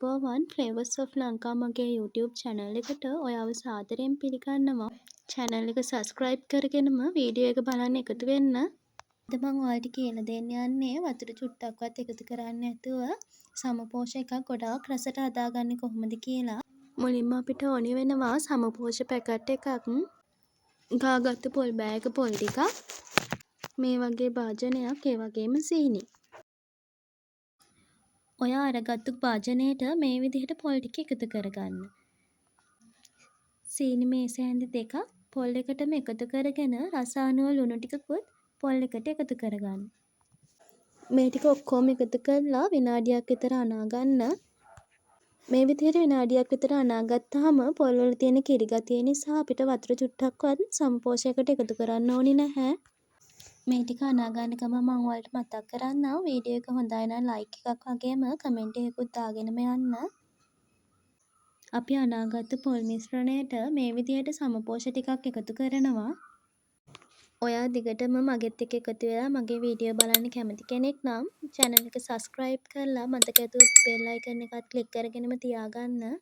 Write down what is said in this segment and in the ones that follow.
අයිබෝවන් flavours of Lanka මගේ YouTube channel එකට ඔයාව සාදරයෙන් පිළිගන්නවා. channel එක subscribe කරගෙනම වීඩියෝ එක බලන්න එකතු වෙන්න. අද මම ඔයාලට කියලා දෙන්න යන්නේ වතුර චුට්ටක්වත් එකතු කරන්නේ නැතුව සමපෝෂ එකක් ගොඩාක් රසට හදාගන්නේ කොහොමද කියලා. මුලින්ම අපිට ඕනි වෙනවා සමපෝෂ පැකට් එකක්, ගාගත්තු පොල් බෑග පොල් ටිකක්, මේ වගේ භාජනයක්, ඒ වගේම සීනි. ඔයා අරගත්තු භාජනයට මේ විදිහට පොල් ටික එකතු කරගන්න. සීනි මේස හැන්දි දෙකක් පොල් එකටම එකතු කරගෙන රස අනුව ලුණු ටිකකුත් පොල් එකට එකතු කරගන්න. මේ ටික ඔක්කොම එකතු කරලා විනාඩියක් විතර අනා ගන්න. මේ විදිහට විනාඩියක් විතර අනාගත්තාම පොල් වල තියෙන කිරි ගතිය නිසා අපිට වතුර චුට්ටක්වත් සමපෝෂයකට එකතු කරන්න ඕනේ නැහැ. මේ ටික අනා ගන්න ගමන් මම ඔයාලට මතක් කරන්නම් වීඩියෝ එක හොඳයි නම් ලයික් එකක් වගේම කමෙන්ට් එකකුත් දාගෙනම යන්න. අපි අනාගත්තු පොල් මිශ්‍රණයට මේ විදිහට සමපෝෂ ටිකක් එකතු කරනවා. ඔයා දිගටම මගෙත් එක්ක එකතු වෙලා මගේ වීඩියෝ බලන්න කැමති කෙනෙක් නම් channel එක subscribe කරලා මතක ඇතුව bell icon එකත් click කරගෙනම තියාගන්න.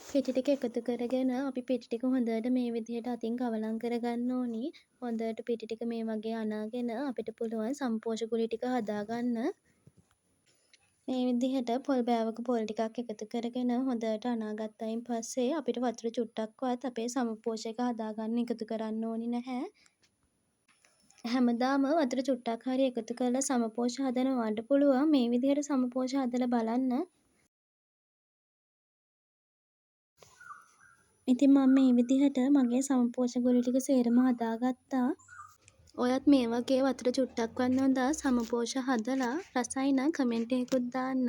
පිටි ටික එකතු කරගෙන අපි පිටි ටික හොඳට මේ විදිහට අතින් කවලම් කරගන්න ඕනි. හොඳට පිටි ටික මේ වගේ අනාගෙන අපිට පුළුවන් සම්පෝෂ ගුලි ටික හදාගන්න. මේ විදිහට පොල් බෑවක පොල් ටිකක් එකතු කරගෙන හොඳට අනාගත්තයින් පස්සේ අපිට වතුර චුට්ටක්වත් අපේ සමපෝෂක හදාගන්න එකතු කරන්න ඕනි නැහැ. හැමදාම වතුර චුට්ටක් හරි එකතු කරලා සමපෝෂ හදනවාට පුළුවන් මේ විදිහට සමපෝෂ හදලා බලන්න. ඉතින් මම මේ විදිහට මගේ සමපෝෂ ගුලි ටික සේරම හදාගත්තා. ඔයත් මේ වගේ වතුර චුට්ටක්වත් නොදා සමපෝෂ හදලා රසයි නම් කමෙන්ට් එකකුත් දාන්න.